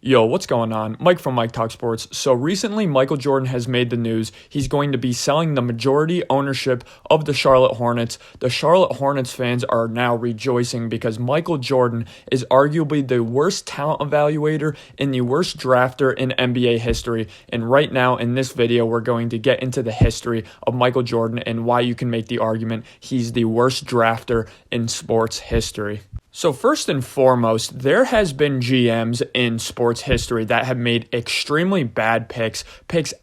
Yo, what's going on? Mike from Mike Talk Sports. So recently, Michael Jordan has made the news. He's going to be selling the majority ownership of the Charlotte Hornets. The Charlotte Hornets fans are now rejoicing because Michael Jordan is arguably the worst talent evaluator and the worst drafter in NBA history. And right now, in this video, we're going to get into the history of Michael Jordan and why you can make the argument he's the worst drafter in sports history. So first and foremost, there has been GMs in sports history that have made extremely bad picks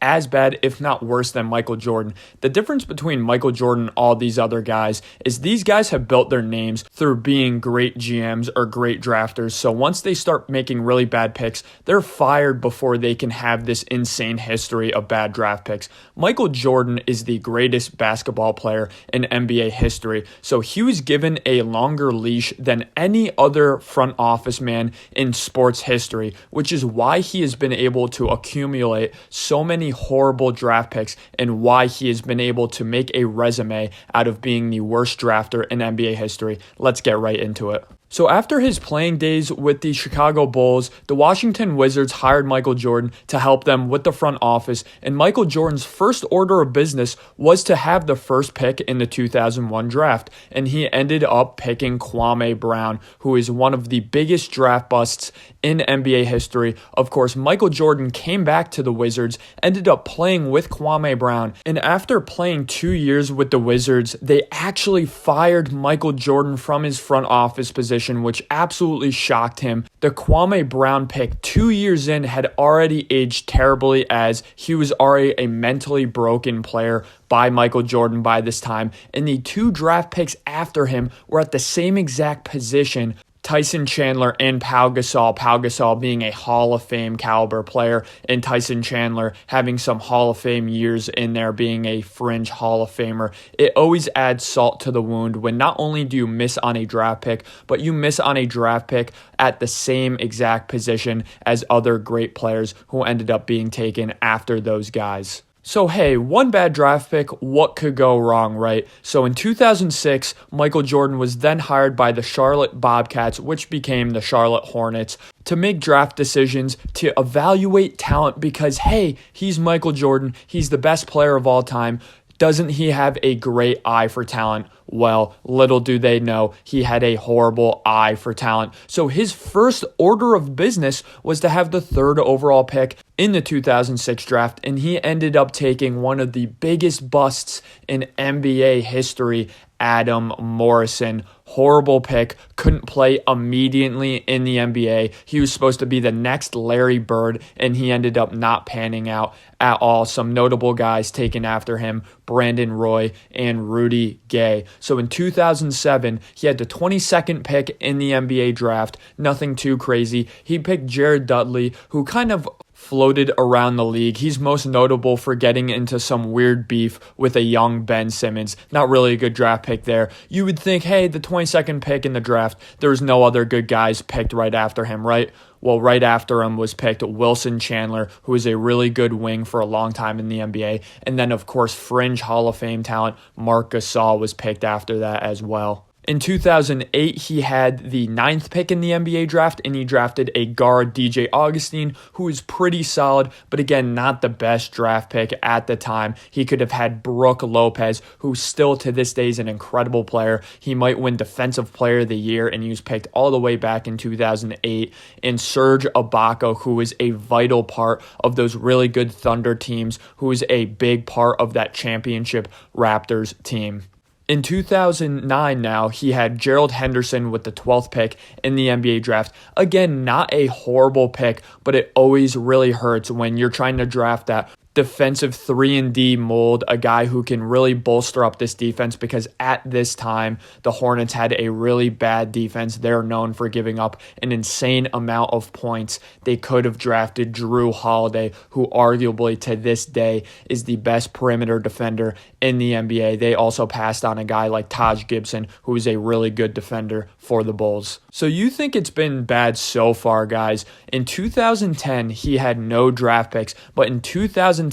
as bad, if not worse, than Michael Jordan. The difference between Michael Jordan and all these other guys is these guys have built their names through being great GMs or great drafters. So once they start making really bad picks, they're fired before they can have this insane history of bad draft picks. Michael Jordan is the greatest basketball player in NBA history. So he was given a longer leash than any other front office man in sports history, which is why he has been able to accumulate so many horrible draft picks and why he has been able to make a resume out of being the worst drafter in NBA history. Let's get right into it. So after his playing days with the Chicago Bulls, the Washington Wizards hired Michael Jordan to help them with the front office, and Michael Jordan's first order of business was to have the first pick in the 2001 draft, and he ended up picking Kwame Brown, who is one of the biggest draft busts in NBA history. Of course, Michael Jordan came back to the Wizards, ended up playing with Kwame Brown, and after playing 2 years with the Wizards, they actually fired Michael Jordan from his front office position, which absolutely shocked him. The Kwame Brown pick 2 years in had already aged terribly, as he was already a mentally broken player by Michael Jordan by this time, and the two draft picks after him were at the same exact position. Tyson Chandler and Pau Gasol being a Hall of Fame caliber player, and Tyson Chandler having some Hall of Fame years in there being a fringe Hall of Famer. It always adds salt to the wound when not only do you miss on a draft pick, but you miss on a draft pick at the same exact position as other great players who ended up being taken after those guys. So hey, one bad draft pick, what could go wrong, right? So in 2006, Michael Jordan was then hired by the Charlotte Bobcats, which became the Charlotte Hornets, to make draft decisions, to evaluate talent because, hey, he's Michael Jordan, he's the best player of all time. Doesn't he have a great eye for talent? Well, little do they know, he had a horrible eye for talent. So his first order of business was to have the third overall pick in the 2006 draft, and he ended up taking one of the biggest busts in NBA history, Adam Morrison. Horrible pick, couldn't play immediately in the NBA. He was supposed to be the next Larry Bird, and he ended up not panning out at all. Some notable guys taken after him, Brandon Roy and Rudy Gay. So in 2007, he had the 22nd pick in the NBA draft. Nothing too crazy. He picked Jared Dudley, who kind of floated around the league. He's most notable for getting into some weird beef with a young Ben Simmons. Not really a good draft pick there. You would think, hey, the 22nd pick in the draft, there's no other good guys picked right after him, right? Well, right after him was picked Wilson Chandler, who is a really good wing for a long time in the NBA. And then, of course, fringe Hall of Fame talent Marc Gasol was picked after that as well. In 2008, he had the 9th pick in the NBA draft, and he drafted a guard, DJ Augustine, who is pretty solid, but again, not the best draft pick at the time. He could have had Brook Lopez, who still to this day is an incredible player. He might win Defensive Player of the Year, and he was picked all the way back in 2008. And Serge Ibaka, who is a vital part of those really good Thunder teams, who is a big part of that championship Raptors team. In 2009 now, he had Gerald Henderson with the 12th pick in the NBA draft. Again, not a horrible pick, but it always really hurts when you're trying to draft that defensive 3-and-D mold, a guy who can really bolster up this defense, because at this time, the Hornets had a really bad defense. They're known for giving up an insane amount of points. They could have drafted Drew Holiday, who arguably to this day is the best perimeter defender in the NBA. They also passed on a guy like Taj Gibson, who is a really good defender for the Bulls. So you think it's been bad so far, guys. In 2010, he had no draft picks, but in 2010,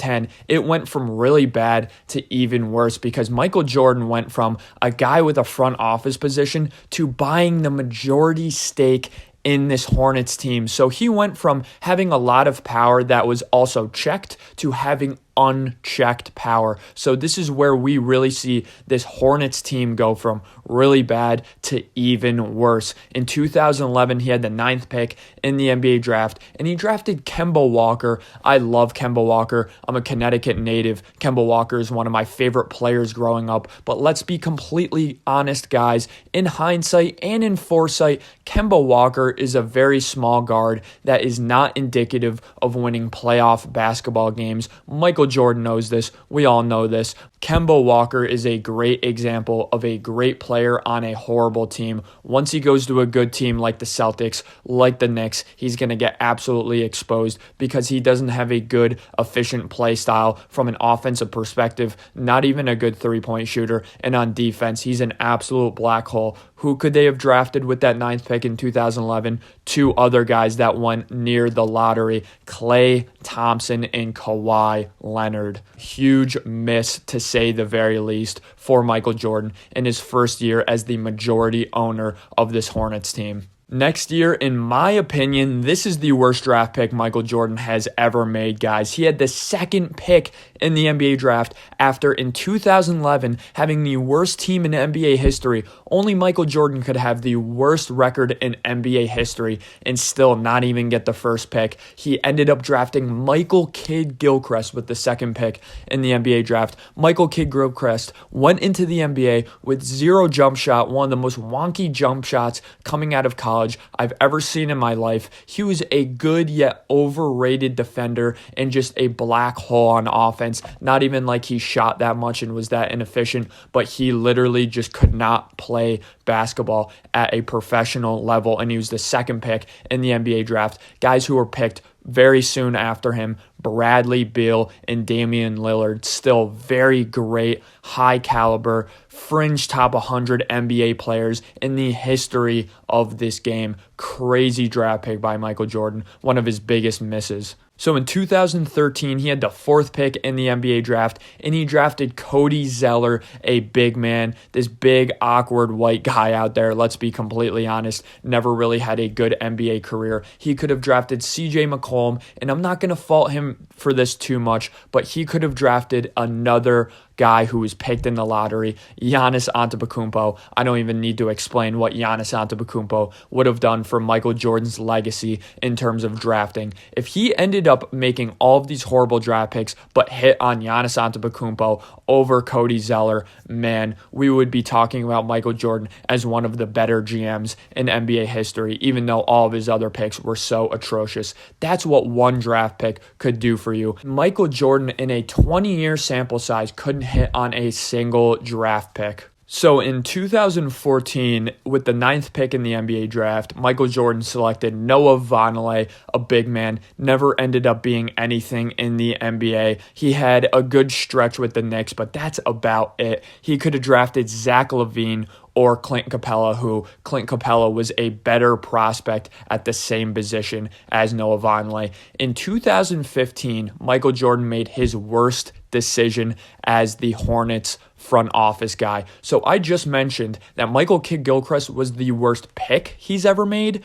it went from really bad to even worse, because Michael Jordan went from a guy with a front office position to buying the majority stake in this Hornets team. So he went from having a lot of power that was also checked to having unchecked power. So this is where we really see this Hornets team go from really bad to even worse. In 2011, he had the 9th pick in the NBA draft, and he drafted Kemba Walker. I love Kemba Walker. I'm a Connecticut native. Kemba Walker is one of my favorite players growing up. But let's be completely honest, guys. In hindsight and in foresight, Kemba Walker is a very small guard that is not indicative of winning playoff basketball games. Michael Jordan knows this. We all know this. Kemba Walker is a great example of a great player on a horrible team. Once he goes to a good team like the Celtics, like the Knicks, he's going to get absolutely exposed because he doesn't have a good, efficient play style from an offensive perspective, not even a good three-point shooter. And on defense, he's an absolute black hole. Who could they have drafted with that 9th pick in 2011? 2 other guys that went near the lottery, Klay, Thompson, and Kawhi Leonard. Huge miss, to say the very least, for Michael Jordan in his first year as the majority owner of this Hornets team. Next year, in my opinion, this is the worst draft pick Michael Jordan has ever made, guys. He had the 2nd pick in the NBA draft after, in 2011, having the worst team in NBA history. Only Michael Jordan could have the worst record in NBA history and still not even get the 1st pick. He ended up drafting Michael Kidd-Gilchrist with the 2nd pick in the NBA draft. Michael Kidd-Gilchrist went into the NBA with 0 jump shot, one of the most wonky jump shots coming out of college I've ever seen in my life. He was a good yet overrated defender and just a black hole on offense. Not even like he shot that much and was that inefficient, but he literally just could not play basketball at a professional level, and he was the 2nd pick in the NBA draft. Guys who were picked very soon after him, Bradley Beal and Damian Lillard, still very great, high caliber, fringe top 100 NBA players in the history of this game. Crazy draft pick by Michael Jordan, one of his biggest misses. So in 2013, he had the 4th pick in the NBA draft, and he drafted Cody Zeller, a big man, this big, awkward white guy out there. Let's be completely honest, never really had a good NBA career. He could have drafted CJ McCollum, and I'm not going to fault him for this too much, but he could have drafted another guy who was picked in the lottery, Giannis Antetokounmpo. I don't even need to explain what Giannis Antetokounmpo would have done for Michael Jordan's legacy in terms of drafting. If he ended up making all of these horrible draft picks but hit on Giannis Antetokounmpo over Cody Zeller, man, we would be talking about Michael Jordan as one of the better GMs in NBA history, even though all of his other picks were so atrocious. That's what one draft pick could do for you. Michael Jordan, in a 20-year sample size, couldn't hit on a single draft pick. So in 2014, with the 9th pick in the NBA draft, Michael Jordan selected Noah Vonleh, a big man, never ended up being anything in the NBA. He had a good stretch with the Knicks, but that's about it. He could have drafted Zach LaVine or Clint Capella, who Clint Capella was a better prospect at the same position as Noah Vonleh. In 2015, Michael Jordan made his worst decision as the Hornets front office guy. So I just mentioned that Michael Kidd-Gilchrist was the worst pick he's ever made.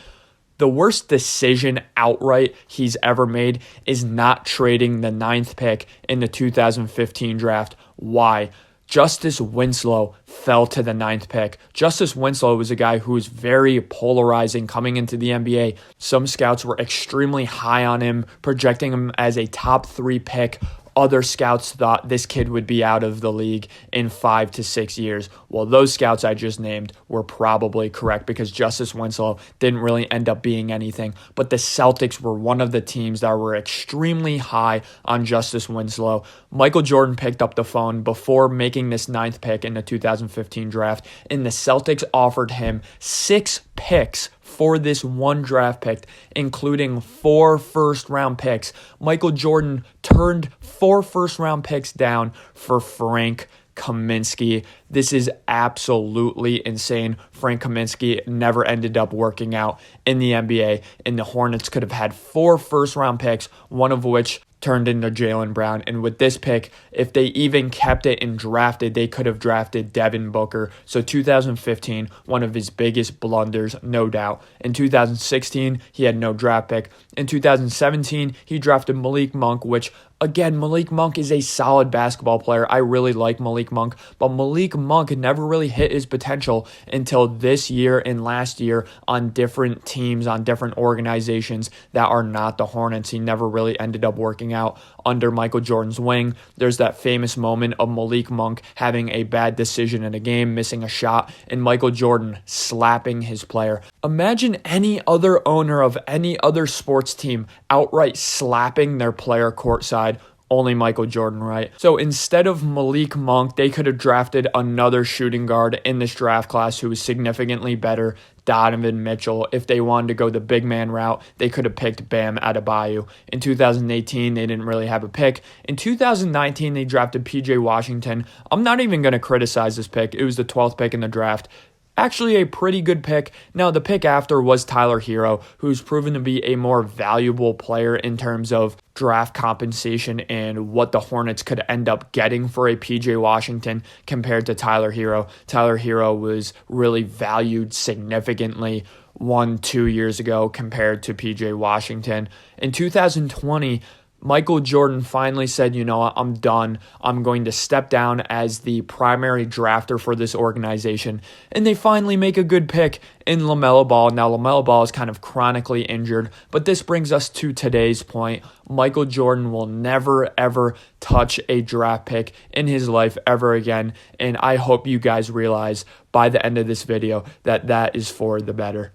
The worst decision outright he's ever made is not trading the 9th pick in the 2015 draft. Why? Justice Winslow fell to the 9th pick. Justice Winslow was a guy who was very polarizing coming into the NBA. Some scouts were extremely high on him, projecting him as a top 3 pick. Other scouts thought this kid would be out of the league in 5 to 6 years. Well, those scouts I just named were probably correct because Justice Winslow didn't really end up being anything. But the Celtics were one of the teams that were extremely high on Justice Winslow. Michael Jordan picked up the phone before making this 9th pick in the 2015 draft, and the Celtics offered him 6 picks for this one draft pick, including 4 first-round picks. Michael Jordan turned 4 first-round picks down for Frank Kaminsky. This is absolutely insane. Frank Kaminsky never ended up working out in the NBA, and the Hornets could have had 4 first-round picks, one of which turned into Jaylen Brown. And with this pick, if they even kept it and drafted, they could have drafted Devin Booker. So 2015, one of his biggest blunders, no doubt. In 2016, he had no draft pick. In 2017, he drafted Malik Monk, which, again, Malik Monk is a solid basketball player. I really like Malik Monk, but Malik Monk never really hit his potential until this year and last year on different teams, on different organizations that are not the Hornets. He never really ended up working out under Michael Jordan's wing. There's that famous moment of Malik Monk having a bad decision in a game, missing a shot, and Michael Jordan slapping his player. Imagine any other owner of any other sports team outright slapping their player courtside. Only Michael Jordan, right? So instead of Malik Monk, they could have drafted another shooting guard in this draft class who was significantly better, Donovan Mitchell. If they wanted to go the big man route, they could have picked Bam Adebayo. In 2018, they didn't really have a pick. In 2019, they drafted PJ Washington. I'm not even going to criticize this pick. It was the 12th pick in the draft. Actually a pretty good pick. Now, the pick after was Tyler Hero, who's proven to be a more valuable player in terms of draft compensation and what the Hornets could end up getting for a PJ Washington compared to Tyler Hero. Tyler Hero was really valued significantly 1-2 years ago compared to PJ Washington. In 2020, Michael Jordan finally said, you know what, I'm done. I'm going to step down as the primary drafter for this organization. And they finally make a good pick in LaMelo Ball. Now, LaMelo Ball is kind of chronically injured, but this brings us to today's point. Michael Jordan will never, ever touch a draft pick in his life ever again. And I hope you guys realize by the end of this video that that is for the better.